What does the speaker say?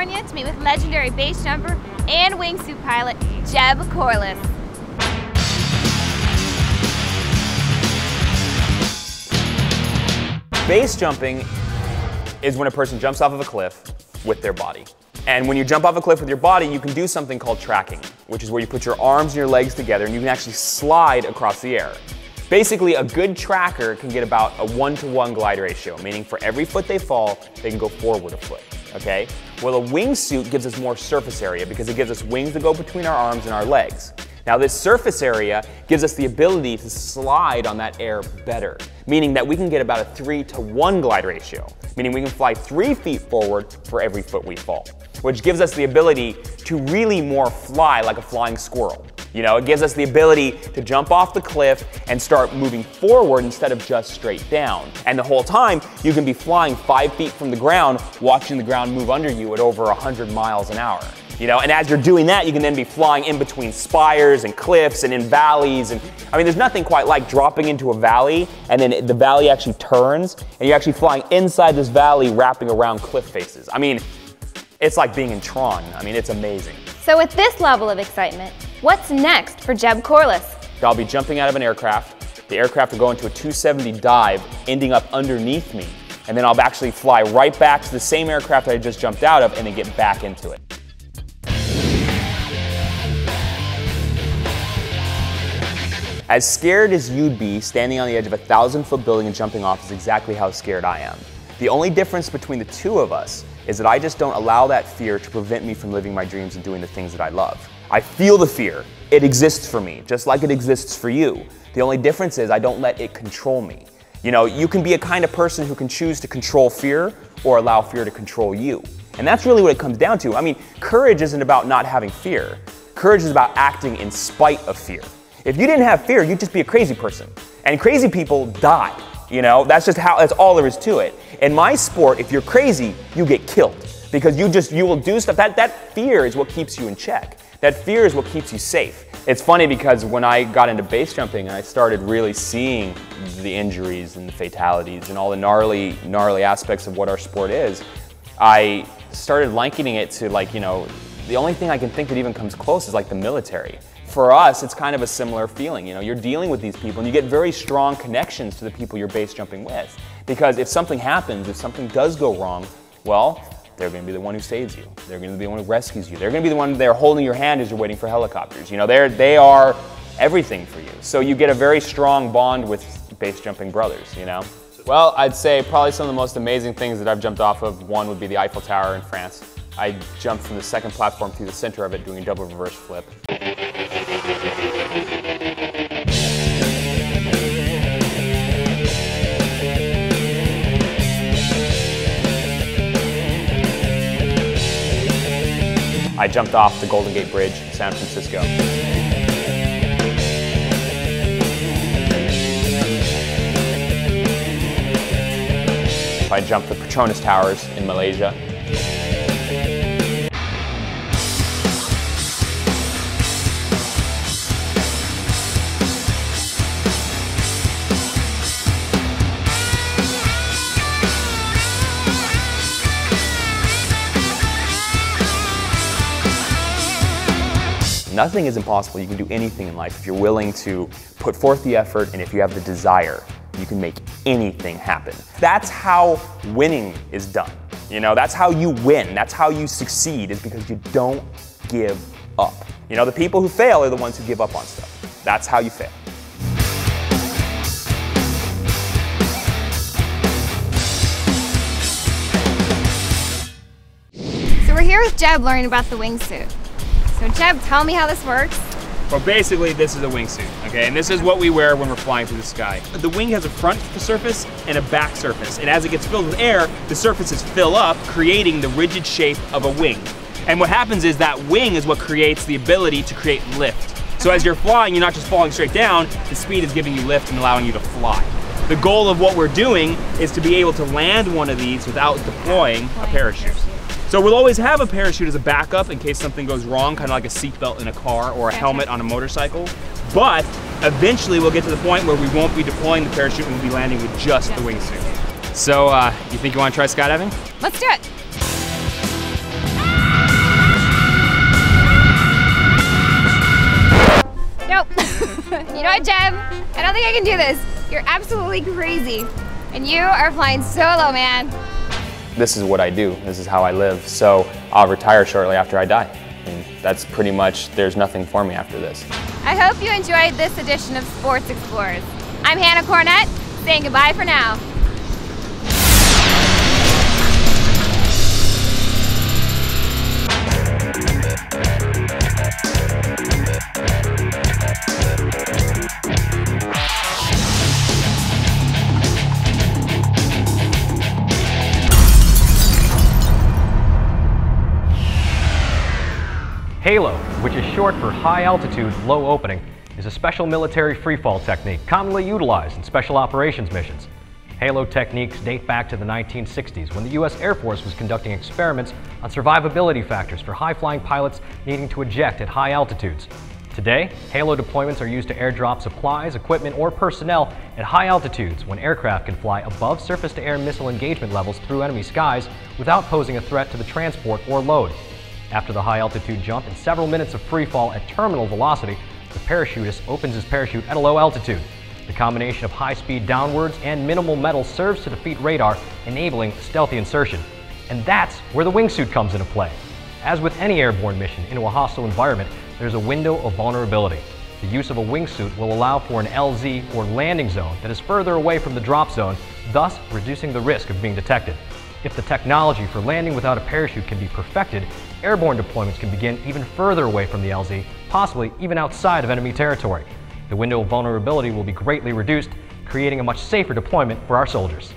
California to meet with legendary base jumper and wingsuit pilot Jeb Corliss. Base jumping is when a person jumps off of a cliff with their body. And when you jump off a cliff with your body, you can do something called tracking, which is where you put your arms and your legs together and you can actually slide across the air. Basically, a good tracker can get about a 1-to-1 glide ratio, meaning for every foot they fall, they can go forward a foot, okay? Well, a wingsuit gives us more surface area because it gives us wings that go between our arms and our legs. Now, this surface area gives us the ability to slide on that air better, meaning that we can get about a 3-to-1 glide ratio, meaning we can fly 3 feet forward for every foot we fall, which gives us the ability to really more fly like a flying squirrel. You know, it gives us the ability to jump off the cliff and start moving forward instead of just straight down. And the whole time, you can be flying 5 feet from the ground, watching the ground move under you at over 100 miles an hour. You know, and as you're doing that, you can then be flying in between spires and cliffs and in valleys. And I mean, there's nothing quite like dropping into a valley and then the valley actually turns and you're actually flying inside this valley wrapping around cliff faces. I mean, it's like being in Tron. I mean, it's amazing. So with this level of excitement, what's next for Jeb Corliss? I'll be jumping out of an aircraft. The aircraft will go into a 270 dive, ending up underneath me. And then I'll actually fly right back to the same aircraft I just jumped out of and then get back into it. As scared as you'd be, standing on the edge of a 1,000-foot building and jumping off is exactly how scared I am. The only difference between the two of us is that I just don't allow that fear to prevent me from living my dreams and doing the things that I love. I feel the fear. It exists for me, just like it exists for you. The only difference is I don't let it control me. You know, you can be a kind of person who can choose to control fear or allow fear to control you. And that's really what it comes down to. I mean, courage isn't about not having fear. Courage is about acting in spite of fear. If you didn't have fear, you'd just be a crazy person. And crazy people die. You know, that's all there is to it. In my sport, if you're crazy, you get killed because you will do stuff. That fear is what keeps you in check. That fear is what keeps you safe. It's funny because when I got into base jumping and I started really seeing the injuries and the fatalities and all the gnarly aspects of what our sport is, I started likening it to, like, you know, the only thing I can think that even comes close is like the military. For us, it's kind of a similar feeling. You know, you're dealing with these people and you get very strong connections to the people you're base jumping with. Because if something happens, if something does go wrong, well, they're going to be the one who saves you. They're going to be the one who rescues you. They're going to be the one there holding your hand as you're waiting for helicopters. You know, they are everything for you. So you get a very strong bond with base jumping brothers, you know? Well, I'd say probably some of the most amazing things that I've jumped off of, one would be the Eiffel Tower in France. I jumped from the second platform through the center of it doing a double reverse flip. I jumped off the Golden Gate Bridge in San Francisco. I jumped the Petronas Towers in Malaysia. Nothing is impossible. You can do anything in life if you're willing to put forth the effort and if you have the desire. You can make anything happen. That's how winning is done. You know, that's how you win. That's how you succeed, is because you don't give up. You know, the people who fail are the ones who give up on stuff. That's how you fail. So we're here with Jeb learning about the wingsuit. So Jeb, tell me how this works. Well, basically, this is a wingsuit, okay? And this is what we wear when we're flying through the sky. The wing has a front surface and a back surface. And as it gets filled with air, the surfaces fill up, creating the rigid shape of a wing. And what happens is that wing is what creates the ability to create lift. So as you're flying, you're not just falling straight down, the speed is giving you lift and allowing you to fly. The goal of what we're doing is to be able to land one of these without deploying a parachute. So we'll always have a parachute as a backup in case something goes wrong, kind of like a seatbelt in a car or a helmet on a motorcycle. But eventually we'll get to the point where we won't be deploying the parachute and we'll be landing with just the wingsuit. So you think you want to try skydiving? Let's do it. You know what, Jeb? I don't think I can do this. You're absolutely crazy. And you are flying solo, man. This is what I do. This is how I live. So I'll retire shortly after I die. And that's pretty much, there's nothing for me after this. I hope you enjoyed this edition of Sports Explorers. I'm Hannah Cornett, saying goodbye for now. HALO, which is short for High Altitude, Low Opening, is a special military freefall technique commonly utilized in special operations missions. HALO techniques date back to the 1960s when the U.S. Air Force was conducting experiments on survivability factors for high-flying pilots needing to eject at high altitudes. Today, HALO deployments are used to airdrop supplies, equipment, or personnel at high altitudes when aircraft can fly above surface-to-air missile engagement levels through enemy skies without posing a threat to the transport or load. After the high-altitude jump and several minutes of free fall at terminal velocity, the parachutist opens his parachute at a low altitude. The combination of high speed downwards and minimal metal serves to defeat radar, enabling stealthy insertion. And that's where the wingsuit comes into play. As with any airborne mission into a hostile environment, there's a window of vulnerability. The use of a wingsuit will allow for an LZ, or landing zone, that is further away from the drop zone, thus reducing the risk of being detected. If the technology for landing without a parachute can be perfected, airborne deployments can begin even further away from the LZ, possibly even outside of enemy territory. The window of vulnerability will be greatly reduced, creating a much safer deployment for our soldiers.